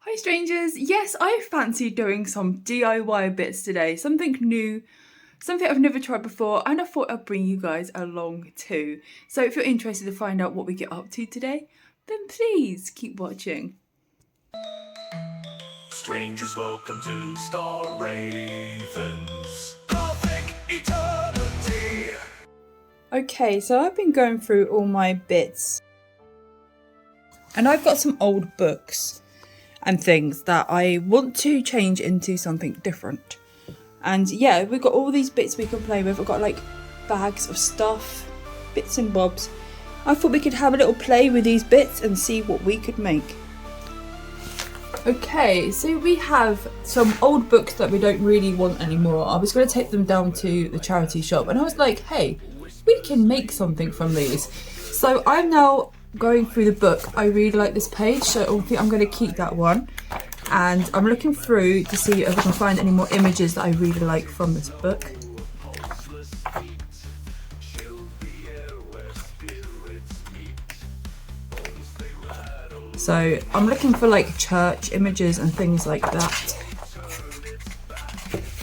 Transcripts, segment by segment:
Hi strangers, yes, I fancy doing some DIY bits today, something new, something I've never tried before, and I thought I'd bring you guys along too. So if you're interested to find out what we get up to today, then please keep watching. Strangers, welcome to Star Ravens Gothic Eternity. Okay, so I've been going through all my bits, and I've got some old books and things that I want to change into something different. And yeah, we've got all these bits we can play with. I've got like bags of stuff, bits and bobs. I thought we could have a little play with these bits and see what we could make. Okay, so we have some old books that we don't really want anymore. I was going to take them down to the charity shop and I was like, hey, we can make something from these. So I'm now going through the book. I really like this page, so I think I'm going to keep that one. And I'm looking through to see if I can find any more images that I really like from this book. So I'm looking for like church images and things like that.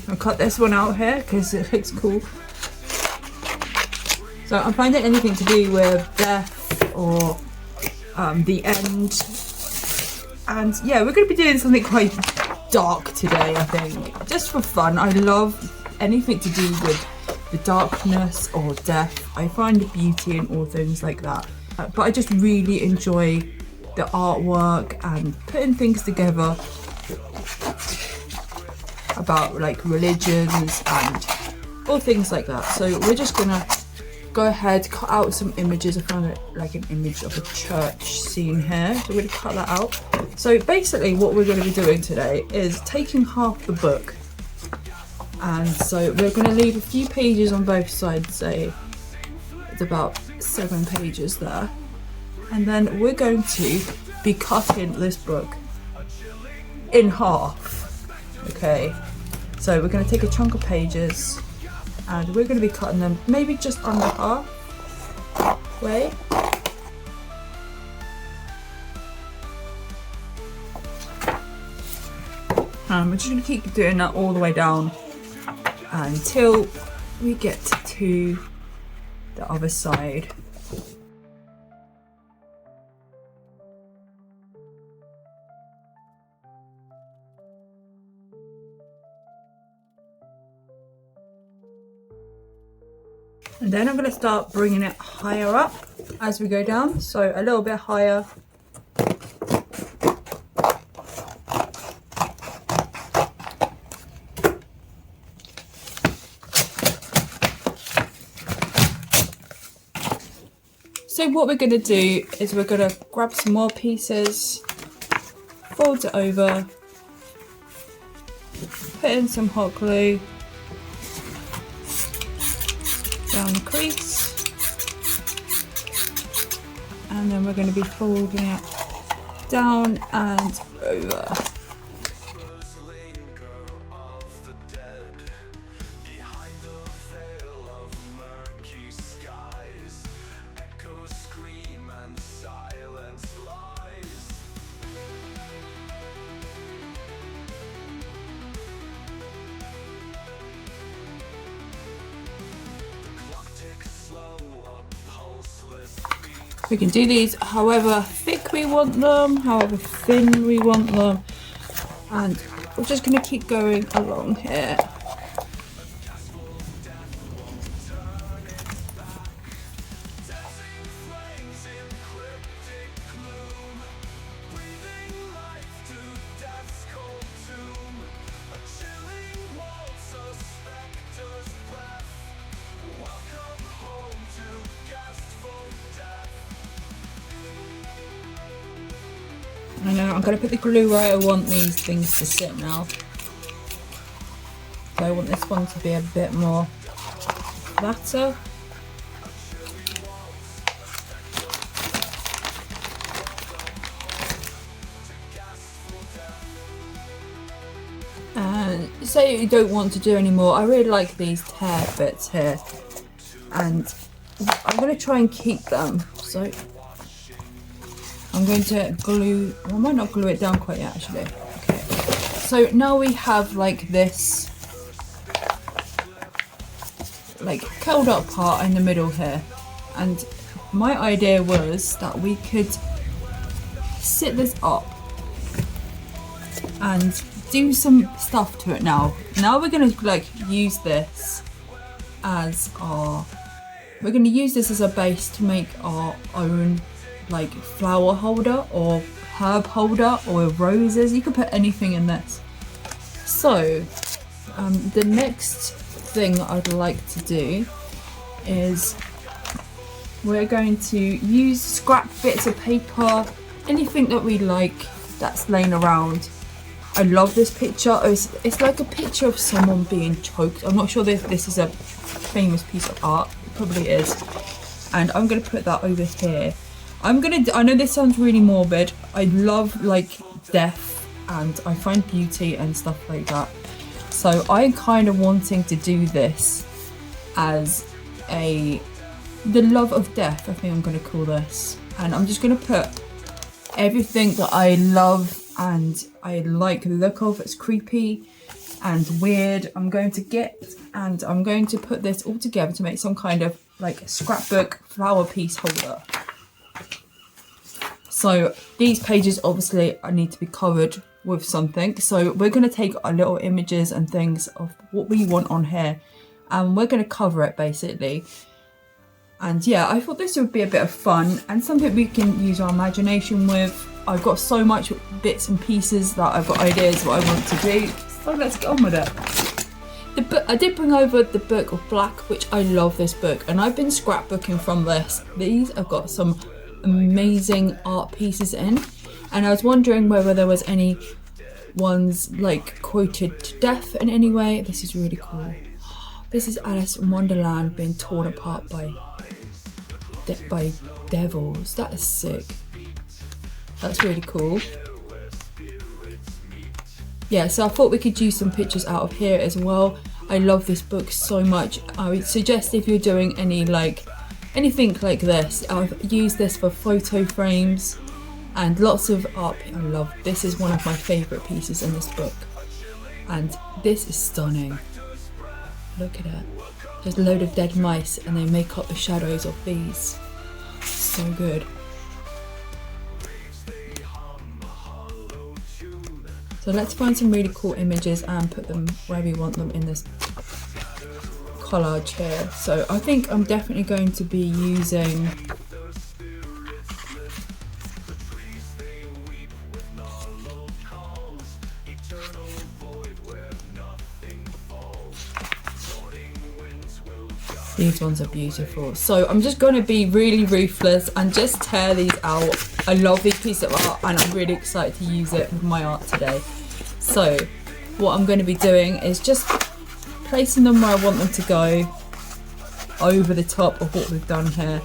I'll cut this one out here because it looks cool. So I'm finding anything to do with death or the end. And yeah, we're going to be doing something quite dark today, I think. Just for fun. I love anything to do with the darkness or death. I find beauty in all things like that. But I just really enjoy the artwork and putting things together about like religions and all things like that. So we're just gonna go ahead, cut out some images. I found like an image of a church scene here, so we're gonna cut that out. So basically what we're gonna be doing today is taking half the book, and so we're gonna leave a few pages on both sides, say it's about 7 pages there. And then we're going to be cutting this book in half. Okay, so we're going to take a chunk of pages and we're going to be cutting them maybe just under half way. And we're just going to keep doing that all the way down until we get to the other side. And then I'm going to start bringing it higher up as we go down, so a little bit higher. So what we're going to do is we're going to grab some more pieces, fold it over, put in some hot glue, down the crease, and then we're going to be folding it down and over. We can do these however thick we want them, however thin we want them, and we're just going to keep going along here. I know, I'm going to put the glue where I want these things to sit now. So I want this one to be a bit more flatter. And say you don't want to do any more, I really like these tear bits here. And I'm going to try and keep them. So I'm I'm going to glue, well, I might not glue it down quite yet actually. Okay, so now we have like this like curled up part in the middle here, and my idea was that we could sit this up and do some stuff to it now. Now we're gonna like use this as our, we're gonna use this as a base to make our own like flower holder or herb holder or roses. You could put anything in this. So the next thing I'd like to do is we're going to use scrap bits of paper, anything that we like that's laying around. I love this picture. It's like a picture of someone being choked. I'm not sure if this is a famous piece of art. It probably is. And I'm gonna put that over here. I know this sounds really morbid. I love like death and I find beauty and stuff like that. So I'm kind of wanting to do this as the love of death, I think I'm gonna call this. And I'm just gonna put everything that I love and I like the look of. It's creepy and weird. I'm going to get, and I'm going to put this all together to make some kind of like scrapbook flower piece holder. So these pages obviously I need to be covered with something. So we're going to take our little images and things of what we want on here and we're going to cover it basically. And yeah, I thought this would be a bit of fun and something we can use our imagination with. I've got so much bits and pieces that I've got ideas what I want to do. So let's get on with it. The book, I did bring over the Book of Black, which I love this book. And I've been scrapbooking from this. These have got some amazing art pieces in. And I was wondering whether there was any ones like quoted to death in any way. This is really cool. This is Alice in Wonderland being torn apart by devils. That is sick. That's really cool. Yeah, so I thought we could use some pictures out of here as well. I love this book so much. I would suggest if you're doing anything like this, I've used this for photo frames and lots of art. I love this. Is one of my favourite pieces in this book, and this is stunning. Look at it. There's a load of dead mice and they make up the shadows of these. So good. So let's find some really cool images and put them where we want them in this collage here. So I think I'm definitely going to be using these ones are beautiful. So I'm just going to be really ruthless and just tear these out. I love these pieces of art and I'm really excited to use it with my art today. So what I'm going to be doing is just placing them where I want them to go, over the top of what we've done here.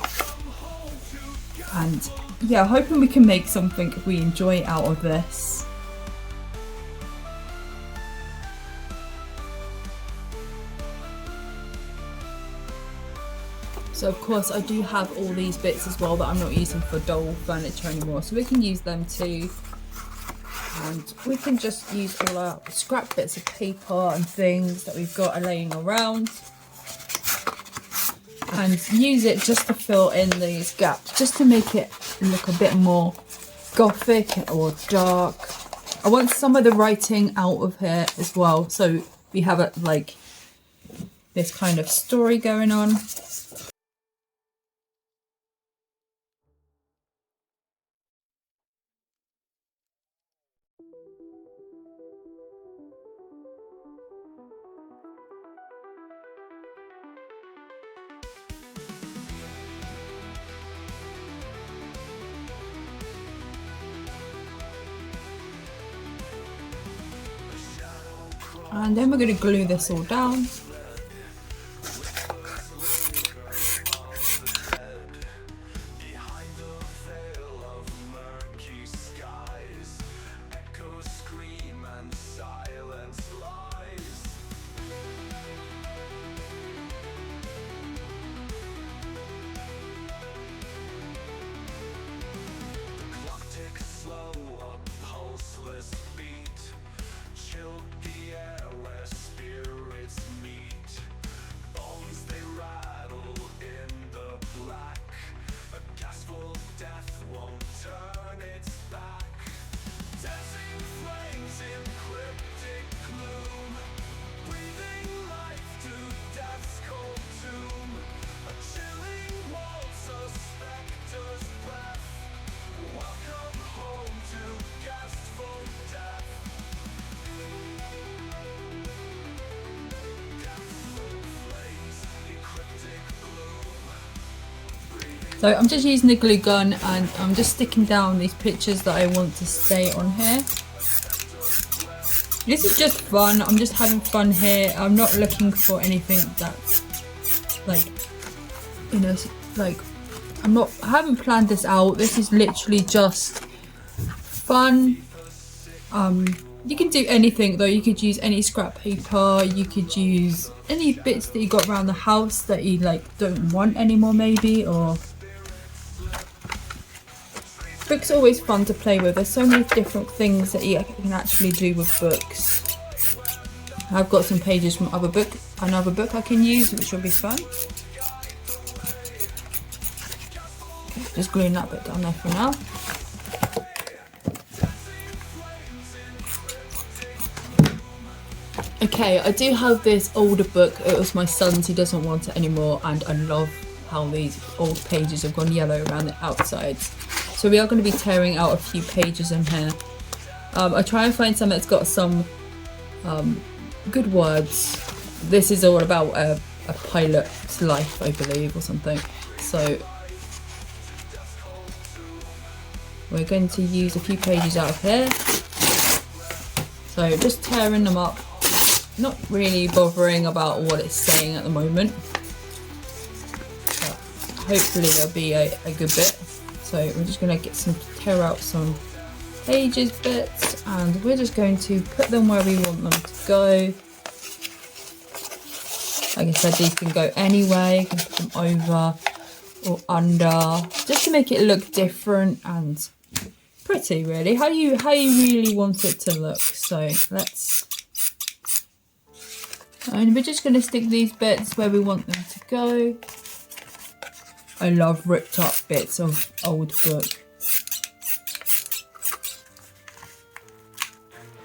And yeah, hoping we can make something we enjoy out of this. So of course I do have all these bits as well that I'm not using for doll furniture anymore, so we can use them too. And we can just use all our scrap bits of paper and things that we've got laying around and use it just to fill in these gaps, just to make it look a bit more gothic or dark. I want some of the writing out of here as well, so we have it like this kind of story going on. And then we're going to glue this all down. So I'm just using the glue gun and I'm just sticking down these pictures that I want to stay on here. This is just fun, I'm just having fun here. I'm not looking for anything that's like, you know, like I haven't planned this out. This is literally just fun. You can do anything though. You could use any scrap paper, you could use any bits that you got around the house that you like don't want anymore maybe, or books are always fun to play with. There's so many different things that you can actually do with books. I've got some pages from another book I can use, which will be fun. Just gluing that bit down there for now. Okay, I do have this older book. It was my son's, he doesn't want it anymore, and I love how these old pages have gone yellow around the outsides. So we are going to be tearing out a few pages in here. I try and find some that's got some good words. This is all about a pilot's life, I believe, or something. So we're going to use a few pages out of here. So just tearing them up. Not really bothering about what it's saying at the moment, but hopefully there'll be a good bit. So we're just going to tear out some pages bits, and we're just going to put them where we want them to go. Like I said, these can go anywhere. You can put them over or under, just to make it look different and pretty, really. How you really want it to look. So and we're just going to stick these bits where we want them to go. I love ripped up bits of old book.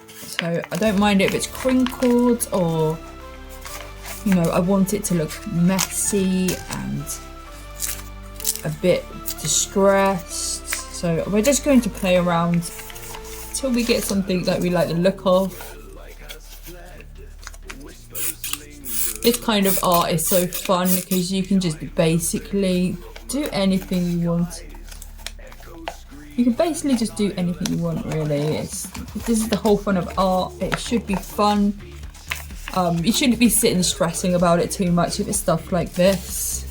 So I don't mind it if it's crinkled, or, you know, I want it to look messy and a bit distressed. So we're just going to play around till we get something that we like the look of. This kind of art is so fun because you can just basically do anything you want. You can basically just do anything you want, really. This is the whole fun of art. It should be fun. You shouldn't be sitting stressing about it too much if it's stuff like this.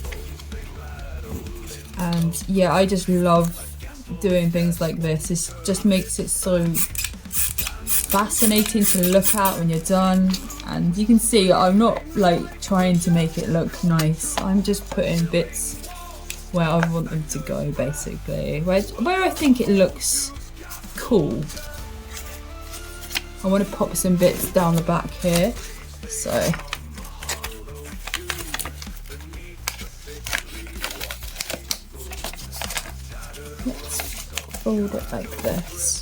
And yeah, I just love doing things like this. It just makes it so fascinating to look at when you're done. And you can see I'm not like trying to make it look nice. I'm just putting bits where I want them to go, basically. Where I think it looks cool. I want to pop some bits down the back here. So let's fold it like this.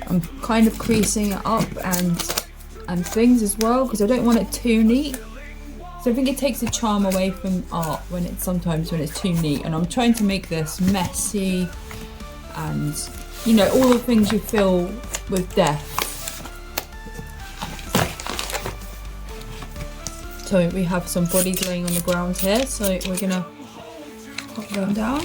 I'm kind of creasing it up and things as well, because I don't want it too neat. So I think it takes the charm away from art when it's too neat. And I'm trying to make this messy and, you know, all the things you feel with death. So we have some bodies laying on the ground here, so we're gonna pop them down.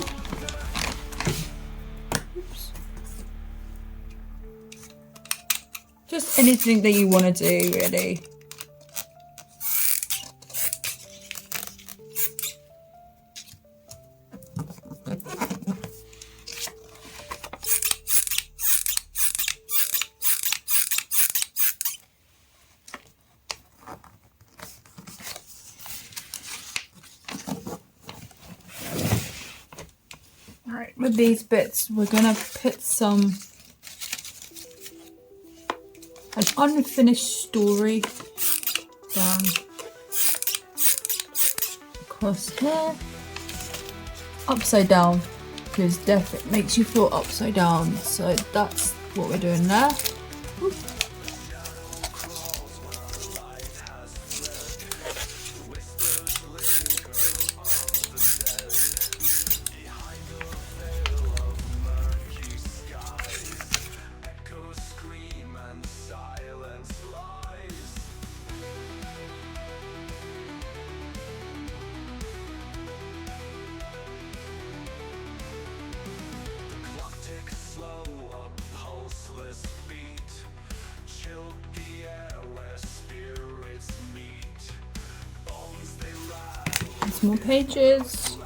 Just anything that you want to do, really. Alright, with these bits, we're going to put an unfinished story down across here, upside down, because death, it makes you feel upside down. So that's what we're doing there. some more pages.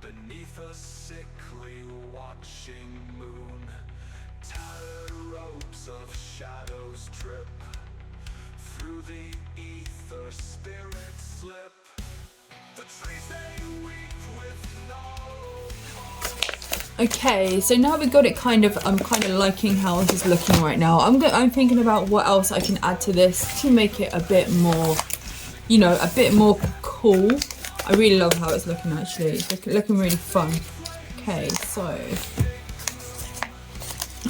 Beneath a sickly watching moon, tattered ropes of shadows trip. Through the ether spirits slip. The trees they weep with no. Okay, so now we've got it kind of, I'm kind of liking how this is looking right now. I'm thinking about what else I can add to this to make it a bit more, you know, a bit more cool. I really love how it's looking actually. It's looking really fun. Okay, so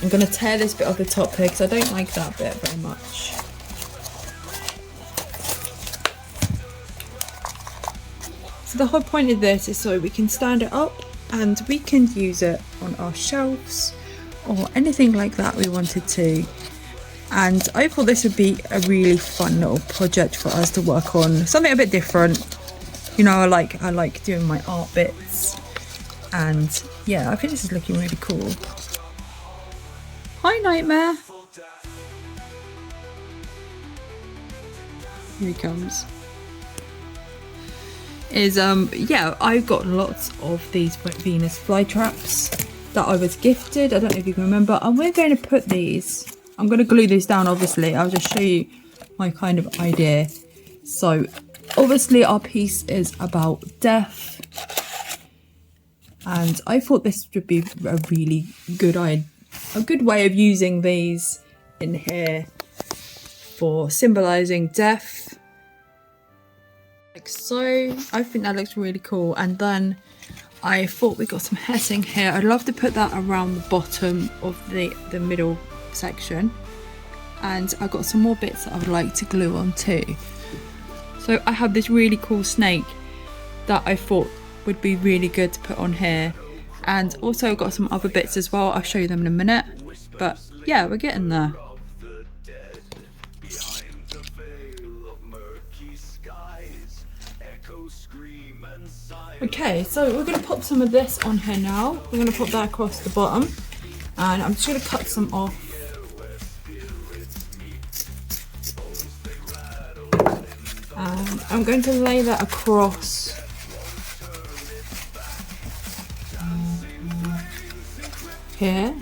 I'm gonna tear this bit off the top here because I don't like that bit very much. So the whole point of this is so we can stand it up and we can use it on our shelves or anything like that we wanted to. And I thought this would be a really fun little project for us to work on. Something a bit different. You know, I like doing my art bits, and yeah, I think this is looking really cool. Hi, Nightmare. Here he comes. Yeah, I've got lots of these Venus flytraps that I was gifted. I don't know if you can remember, and we're going to put these. I'm going to glue these down. Obviously, I'll just show you my kind of idea. So. Obviously our piece is about death, and I thought this would be a really good way of using these in here for symbolizing death, like so. I think that looks really cool. And then I thought we got some hessing here. I'd love to put that around the bottom of the middle section, and I got some more bits that I would like to glue on too. So I have this really cool snake that I thought would be really good to put on here. And also got some other bits as well. I'll show you them in a minute. But yeah, we're getting there. Okay, so we're going to pop some of this on here now. We're going to pop that across the bottom. And I'm just going to cut some off. And I'm going to lay that across here.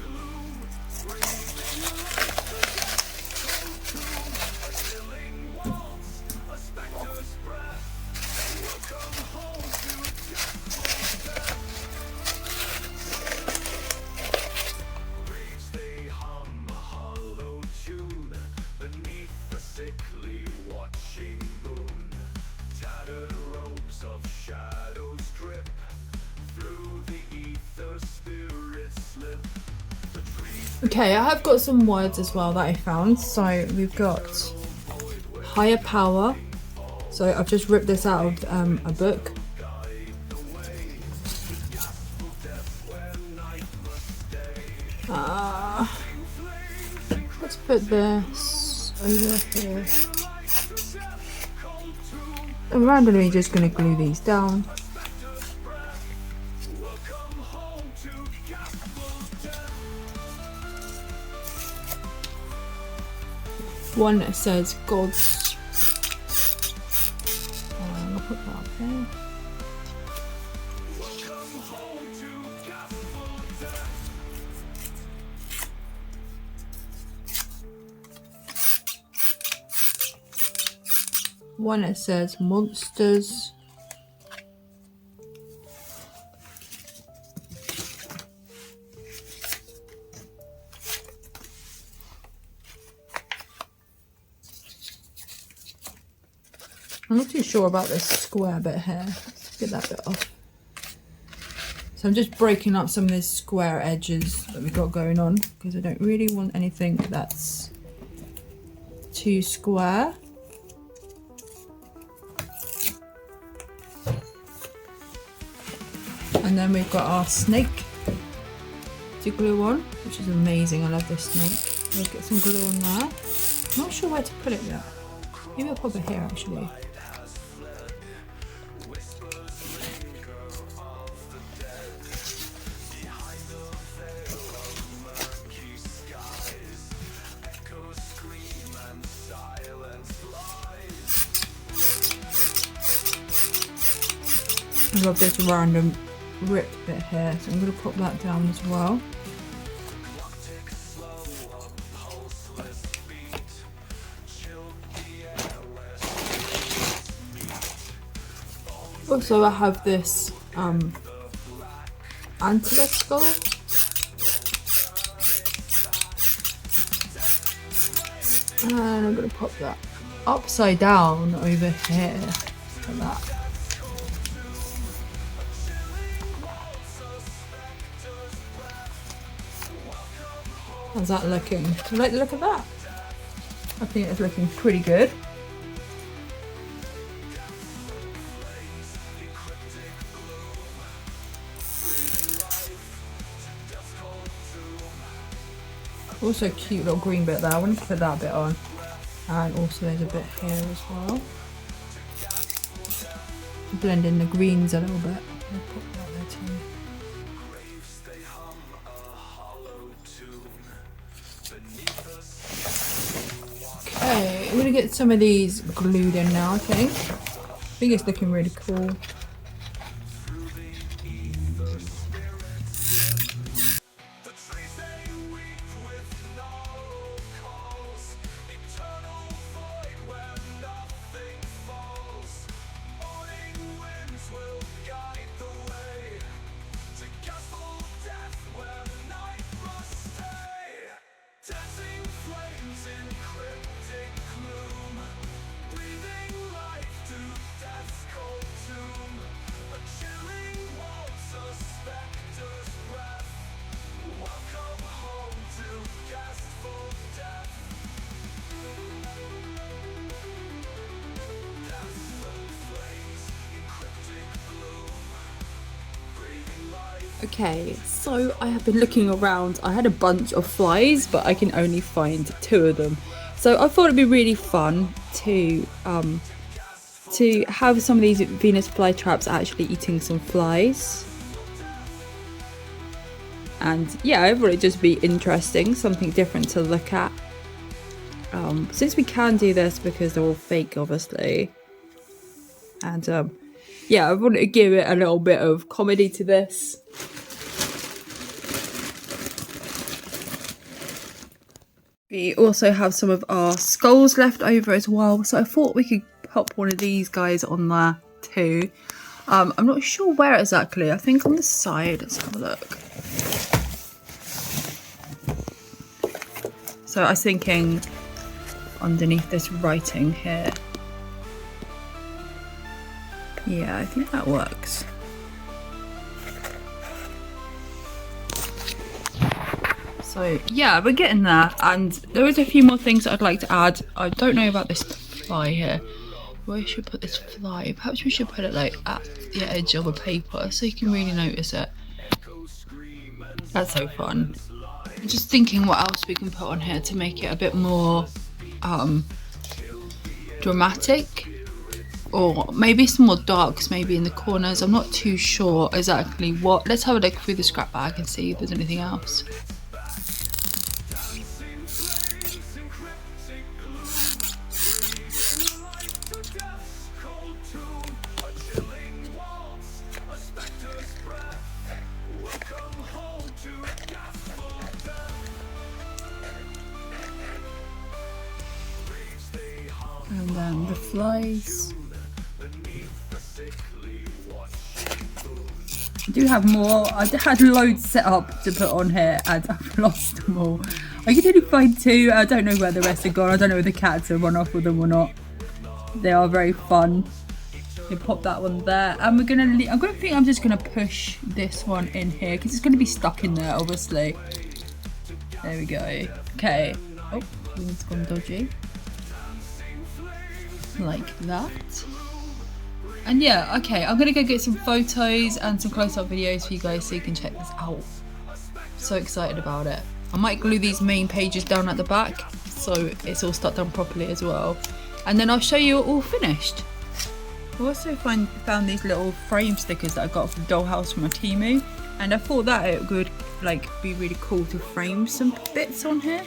Okay, I have got some words as well that I found. So we've got higher power. So I've just ripped this out of a book. Let's put this over here. I'm randomly just going to glue these down. One that says Goths. I'll put that up here. One that says monsters. I'm not too sure about this square bit here. Let's get that bit off. So I'm just breaking up some of these square edges that we've got going on because I don't really want anything that's too square. And then we've got our snake to glue on, which is amazing. I love this snake. We'll get some glue on there. I'm not sure where to put it yet. Maybe I'll pop it here actually. I love this random rip bit here, so I'm going to put that down as well. Also, I have this antelope skull. And I'm going to pop that upside down over here, like that. How's that looking? Do you like the look of that? I think it's looking pretty good. Also a cute little green bit there. I want to put that bit on. And also there's a bit here as well. Blend in the greens a little bit. I'll put that there too. Okay, I'm gonna get some of these glued in now, I think. I think it's looking really cool. Okay, so I have been looking around. I had a bunch of flies, but I can only find 2 of them. So I thought it'd be really fun to have some of these Venus flytraps actually eating some flies. And yeah, I thought it'd just be interesting, something different to look at. Since we can do this because they're all fake, obviously. And yeah, I wanted to give it a little bit of comedy to this. We also have some of our skulls left over as well, so I thought we could pop one of these guys on there too. I'm not sure where exactly. I think on the side. Let's have a look. So I was thinking underneath this writing here. Yeah, I think that works. So yeah, we're getting there, and there is a few more things that I'd like to add. I don't know about this fly here. Where should I put this fly? Perhaps we should put it like at the edge of a paper so you can really notice it. That's so fun. I'm just thinking what else we can put on here to make it a bit more dramatic. Or maybe some more darks, maybe in the corners. I'm not too sure exactly what. Let's have a look through the scrap bag and see if there's anything else. And then the flies. I do have more. I had loads set up to put on here and I've lost them all. I can only find 2. I don't know where the rest are gone. I don't know if the cats have run off with them or not. They are very fun. You pop that one there, and we're gonna I'm just gonna push this one in here because it's gonna be stuck in there, obviously. There we go. Okay. Oh, it's gone dodgy. Like that. And yeah, okay, I'm gonna go get some photos and some close-up videos for you guys so you can check this out. So excited about it. I might glue these main pages down at the back so it's all stuck down properly as well. And then I'll show you it all finished. I also found these little frame stickers that I got from Dollhouse from my Temu, and I thought that it would like be really cool to frame some bits on here.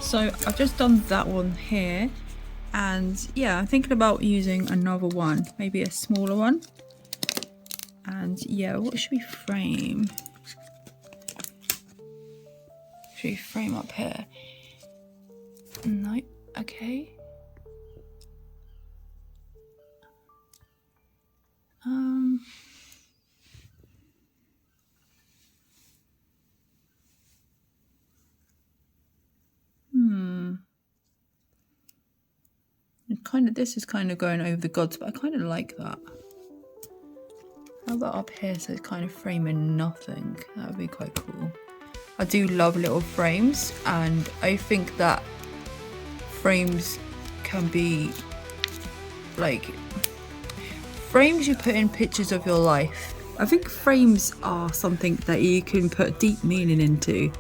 So I've just done that one here, and yeah, I'm thinking about using another one, maybe a smaller one. And yeah, what should we frame? Should we frame up here? No, okay. This is kind of going over the gods, but I kind of like that. How about up here, so it's kind of framing nothing? That would be quite cool. I do love little frames, and I think that frames can be like frames you put in pictures of your life. I think frames are something that you can put deep meaning into.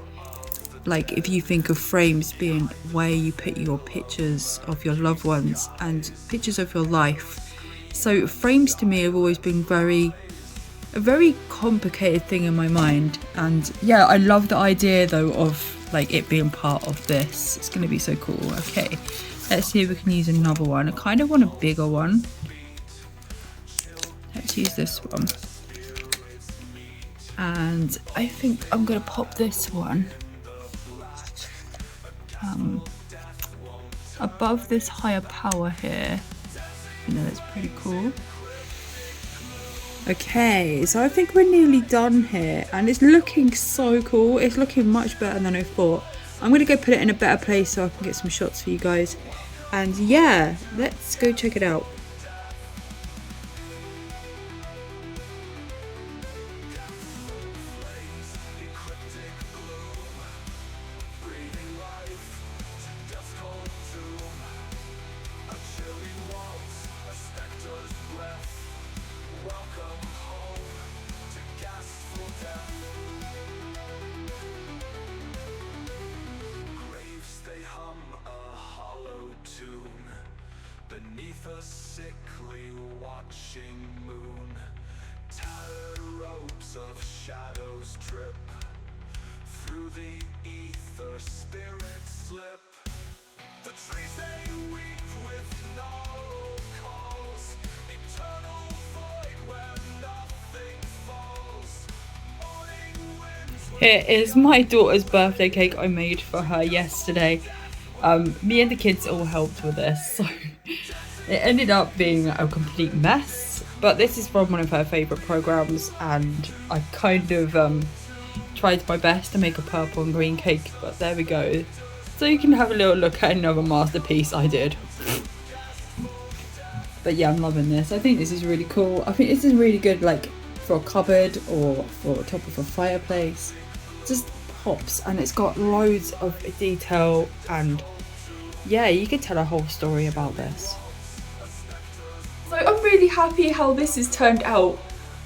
Like if you think of frames being where you put your pictures of your loved ones and pictures of your life. So frames to me have always been a very complicated thing in my mind. And yeah, I love the idea though of like it being part of this. It's gonna be so cool. Okay, let's see if we can use another one. I kind of want a bigger one. Let's use this one. And I think I'm gonna pop this one above this higher power here. You know, that's pretty cool. Okay, so I think we're nearly done here, and it's looking so cool. It's looking much better than I thought. I'm gonna go put it in a better place so I can get some shots for you guys. And yeah, let's go check it out. Beneath a sickly watching moon, tattered ropes of shadows trip. Through the ether spirits slip. The trees they weep with gnarled calls. Eternal void where nothing falls. Morning winds. Here is my daughter's birthday cake I made for her yesterday. Me and the kids all helped with this, so it ended up being a complete mess, but this is from one of her favourite programmes, and I kind of tried my best to make a purple and green cake, but there we go. So you can have a little look at another masterpiece I did. But yeah, I'm loving this. I think this is really cool. I think this is really good like for a cupboard or for top of a fireplace. Just pops, and it's got loads of detail, and yeah, you could tell a whole story about this. So I'm really happy how this has turned out.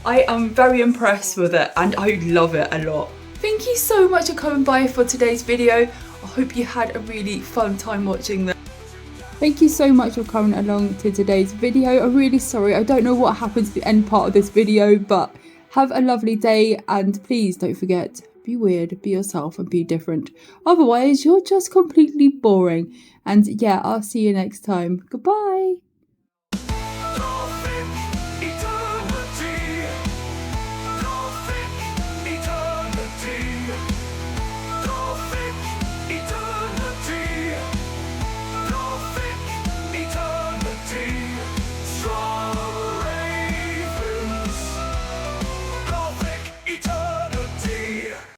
I am very impressed with it, and I love it a lot. Thank you so much for coming by for today's video. I hope you had a really fun time watching this. Thank you so much for coming along to today's video. I'm really sorry, I don't know what happened to the end part of this video, but have a lovely day, and please don't forget, be weird, be yourself, and be different. Otherwise, you're just completely boring. And yeah, I'll see you next time. Goodbye.